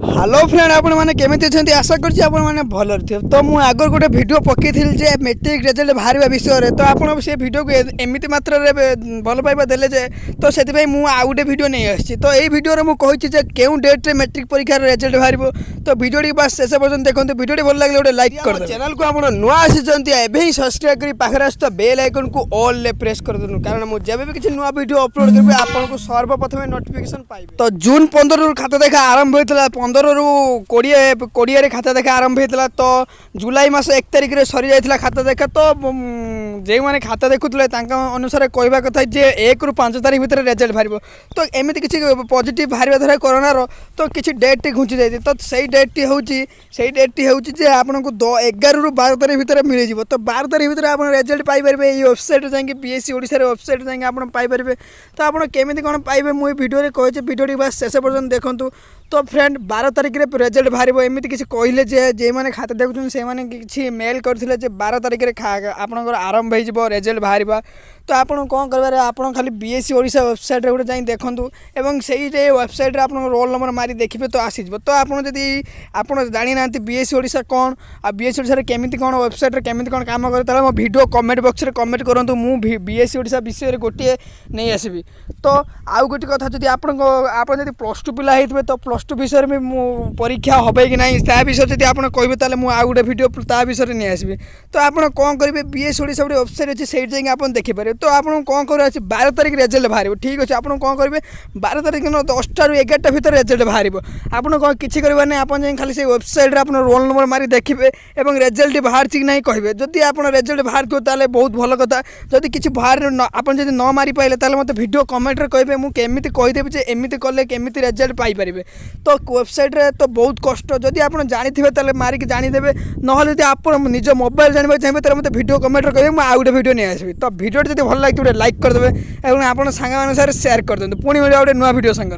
Hello friend आपण मैंने केमी अच्छा आशा करछि आपण मैंने भल थे। तो मुझे आगर गोटे वीडियो पकई जे मैट्रिक रिजल्ट बाहर विषय में। तो आप से वीडियो को एमती मात्रा भल पाइबा देले जे तो से आउ गोटे वीडियो नहीं आसी। तो यही वीडियो में कही क्यों डेट्रे मैट्रिक परीक्षार रिजल्ट बाहर। तो वीडियो बस शेष पर्यटन देखते। वीडियो भल लगे गोटे लाइक कर चैनल को आप नुआ आसी सब्सक्राइब कर पाखे आस बेल आइकन को ऑल प्रेस कर दूँ कारण मुझे भी किसी नुआ वीडियो अपलोड करेंगे आपको सर्वप्रथम नोटिफिकेशन पाइबे। तो जून 15 खाता देखा आरंभ होता 15 रु 20 खाता देखा आरंभ होता। तो जुलाई मास 1 तारिख में सरी जाता खाता देखा। तो जो मैंने खाता देखुले अनुसार कहवा कथा जे 1 रु 5 तारिख भितर रिजल्ट बाहर। तो एमती किसी पॉजिटिव बाहर धर कोरोनार तो किसी डेट घुंची जाए। तो सही डेट हूँ आपको 11 रु 12 तारिख भितर मिल जाए। तो 12 तारिख भितर आप रिजल्ट पाइपर ये वेबसाइट जाकि बीएससी ओडिशा वेबसाइट जाकि आप पाइपर। तो आप केमी कौन पाइबे मुझे वीडियो कही वीडियो बस शेष पर्यटन देखूँ। तो फ्रेंड 12 तारिख में रिजल्ट बाहर एमती किसी कहले जे मैंने खाता देखुं से किसी मेल करते 12 तारिख में आपंकर आरंभ हो रिजल्ट बाहर। तो आप कौन कर आप खाली बीएससी ओडिशा वेबसाइट गोटे जाए देखूँ और से वेबसाइट आप रोल नंबर मारी देखिए तो आसीज। तो आपड़ी आप जानी ना बीएससी ओडिशा कौन आ बीएससी ओडिशा केमी कौन वेबसाइट केमी कौन काम करे मो वीडियो कमेंट बॉक्स में कमेंट करूँ मुझे बीएससी ओडिशा विषय में गोटे नहीं आसबि। तो आउ गोटे कथा जब आप प्लस टू पिला होते तो प्लस टू विषय में परीक्षा हे कि ना ता विषय जब आप कहे तो मुझे आउ गोटे वीडियो ता विषय नहीं आसबि। तो आप कौन करेंगे बीएससी ओडिशा गोटे वेबसाइट अच्छे से जाकि आप देखिपारे। तो आप कौन कर 12 तारिख रिजल्ट बाहर ठीक अच्छे। आप कौन करेंगे 12 तारिख दिन 10टा ରୁ 11टा भितर रिजल्ट बाहर। आप कौन किसी करें आप खाली से वेबसाइट आप रोल नंबर मारी देखिए और रिजल्ट बाहर कि ना कहे। जदि आप रिजल्ट बाहर थो बहुत भल कथा। जदि किसी बाहर आप न मारी पाइले मत वीडियो कमेंट कहे मुझे केमी कहीदेवी एमती कले केमी रिजल्ट पाइपर। तो वेबसाइट तो बहुत कष्ट जदि आप जानी मारिक जानीदे ना आप निज मोबाइल जानवा चाहिए तो मतलब वीडियो कमेंट कहे मुझे आउ गोटे वीडियो नहीं आसबि। तो वीडियो जब भल लगे लाइक करदे और आप सांग सेयार कर दिखाते पुणी मिले गोटे नुआ वीडियो संगे।